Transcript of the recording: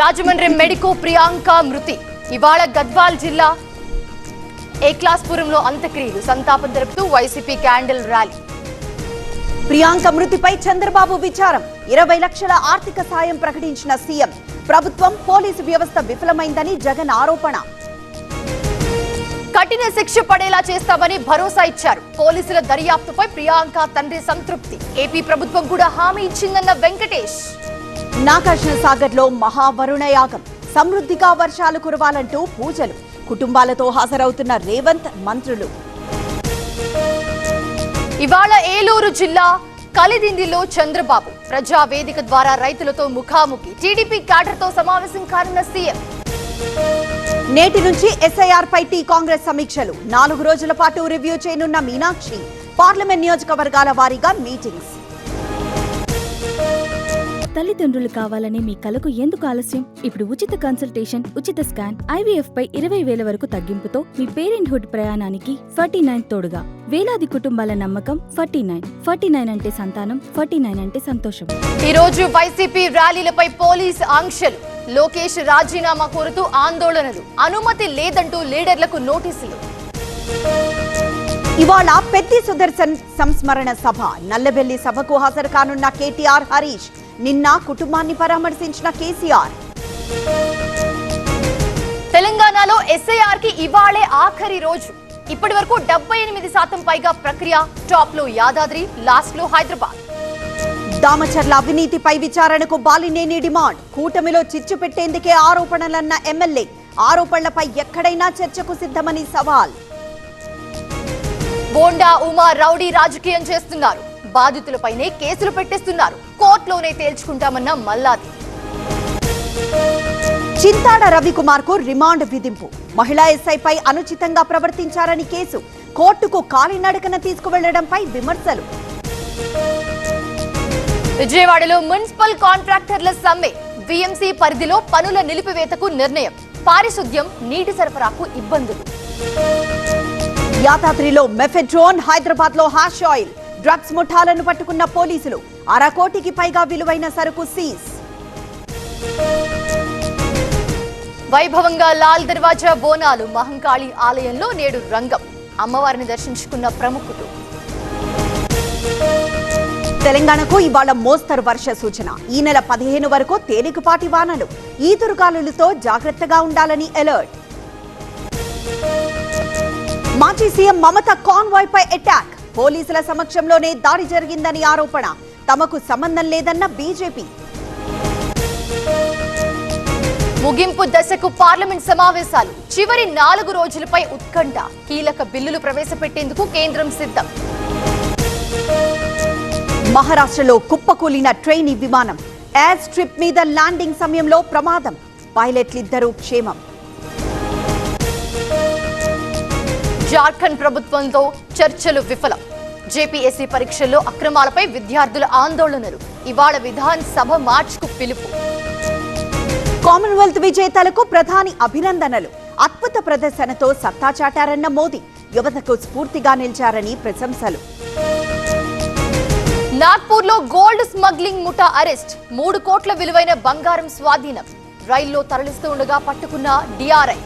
Rajahmundry medico Priyanka మృతి. ఇవాళ గద్వాల్ జిల్లా ఏక్లాస్పురంలో అంత్యక్రియలు. సంతాపం తెలుపుతూ వైసీపీ క్యాండిల్ ర్యాలీ. ప్రియాంక మృతిపై చంద్రబాబు విచారం. 20 లక్షల ఆర్థిక సాయం ప్రకటించిన సీఎం. ప్రభుత్వం పోలీసు వ్యవస్థ విఫలమైందని జగన్ ఆరోపణ. కఠిన శిక్ష పడేలా చేస్తామని భరోసా ఇచ్చారు. పోలీసుల దర్యాప్తుపై ప్రియాంక తండ్రి సంతృప్తి. ఏపీ ప్రభుత్వం కూడా హామీ ఇచ్చిందన్న వెంకటేష్. నాగార్జున సాగర్ లో మహావరుణ యాగం. సమృద్ధిగా వర్షాలు కురవాలంటూ పూజలు. కుటుంబాలతో హాజరవుతున్న రేవంత్, మంత్రులు. ఇవాళ ఏలూరు జిల్లా కలిదిండిలో చంద్రబాబు ప్రజా వేదిక ద్వారా రైతులతో ముఖాముఖి. టీడీపీ క్యాడర్తో సమావేశం కానున్న సీఎం. నేటి నుంచి ఎస్ఐఆర్ పై కాంగ్రెస్ సమీక్షలు. 4 రోజుల పాటు రివ్యూ చేయనున్న మీనాక్షి. పార్లమెంట్ నియోజకవర్గాల వారీగా మీటింగ్స్. తల్లిదండ్రులు కావాలనే మీ కలకు ఎందుకు ఆలస్యం? ఇప్పుడు ఉచిత కన్సల్టేషన్, ఉచిత స్కాన్, ఐవీఎఫ్ పై 20,000 వరకు తగ్గింపుతో మీ పేరెంట్హుడ్ ప్రయాణానికి 49 తోడుగా. వేలాది కుటుంబాల నమ్మకం 49 అంటే సంతానం, 49 అంటే సంతోషం. ఈ రోజు వైసీపీ ర్యాలీలపై పోలీస్ ఆంక్షలు. లోకేష్ రాజీనామా కోరుతూ ఆందోళనలు. అనుమతి లేదంటూ లీడర్లకు నోటీసులు. ఇవాళ పెద్ది సుదర్శన్ సంస్మరణ సభ. నల్లబెల్లి సభకు హాజరు కానున్న కేటీఆర్, హరీష్. నిన్న కుటుంబాన్ని పరామర్శించిన కేసీఆర్. తెలంగాణలో ఎస్ఐఆర్ కి ఇవాళే ఆఖరి రోజు. ఇప్పటి వరకు 78% పైగా ప్రక్రియ. టాప్ లో యాదాద్రి, లాస్ట్ లో హైదరాబాద్. దామచర్ల అవినీతిపై విచారణకు బాలినేని డిమాండ్. కూటమిలో చిచ్చు పెట్టేందుకే ఆరోపణలన్న ఎమ్మెల్యే. ఆరోపణలపై ఎక్కడైనా చర్చకు సిద్ధమని సవాల్. బోండా ఉమా రౌడీ రాజకీయం చేస్తున్నారు. బాధితులపైనే కేసులు పెట్టేస్తున్నారు. కోర్టులోనే తేల్చుకుంటామన్న మల్లాది. చింతాడ రవికుమార్ కు రిమాండ్ విధింపు. మహిళా ఎస్ఐపై అనుచితంగా ప్రవర్తించారని కేసు. కోర్టుకు కాలినడకన తీసుకువెళ్లడంపై విమర్శలు. విజయవాడలో మున్సిపల్ కాంట్రాక్టర్ల సమ్మె. వీఎంసీ పరిధిలో పనుల నిలిపివేతకు నిర్ణయం. పారిశుద్ధ్యం, నీటి సరఫరాకు ఇబ్బందులు. యాదాద్రిలో మెఫెడ్రోన్, హైదరాబాద్ లో హ్యాష్ ఆయిల్. డ్రగ్స్ ముఠాలను పట్టుకున్న పోలీసులు. 1/2 కోటికి పైగా విలువైన సరుకు సీజ్. వైభవంగా లాల్ దర్వాజా బోనాలు. మహంకాళి ఆలయంలో నేడు రంగం. అమ్మవారిని దర్శించుకున్న ప్రముఖులు. తెలంగాణకు ఇవాళ మోస్తరు వర్ష సూచన. ఈ నెల 15 వరకు తేలికపాటి వానలు. ఈదురుగాలులతో జాగ్రత్తగా ఉండాలని అలర్ట్. మాజీ సీఎం మమత కాన్వాయ్ పై అటాక్. పోలీసుల సమక్షంలోనే దాడి జరిగిందని ఆరోపణ. తమకు సంబంధం లేదన్న బీజేపీ. ముగింపు దశకు పార్లమెంట్ సమావేశాలు. చివరి 4 రోజులపై ఉత్కంఠ. కీలక బిల్లులు ప్రవేశపెట్టేందుకు కేంద్రం సిద్ధం. మహారాష్ట్రలో కుప్పకూలిన ట్రైనీ విమానం. ఎయిర్ స్ట్రిప్ మీద ల్యాండింగ్ సమయంలో ప్రమాదం. పైలట్లిద్దరూ క్షేమం. జార్ఖండ్ ప్రభుత్వంతో చర్చలు విఫలం. జేపీఎస్సీ పరీక్షల్లో అక్రమాలపై విద్యార్థుల ఆందోళనలు. ఇవాళ విధాన్ సభ మార్చ్కు పిలుపు. కామన్వెల్త్ విజేతలకు ప్రధాని అభినందనలు. అద్భుత ప్రదర్శనతో సత్తా చాటారన్న మోదీ. యువతకు స్ఫూర్తిగా నిలిచారని ప్రశంసలు. నాగ్పూర్ లో గోల్డ్ స్మగ్లింగ్ ముఠా అరెస్ట్. 3 కోట్ల విలువైన బంగారం స్వాధీనం. రైల్లో తరలిస్తూ ఉండగా పట్టుకున్న డిఆర్ఐ.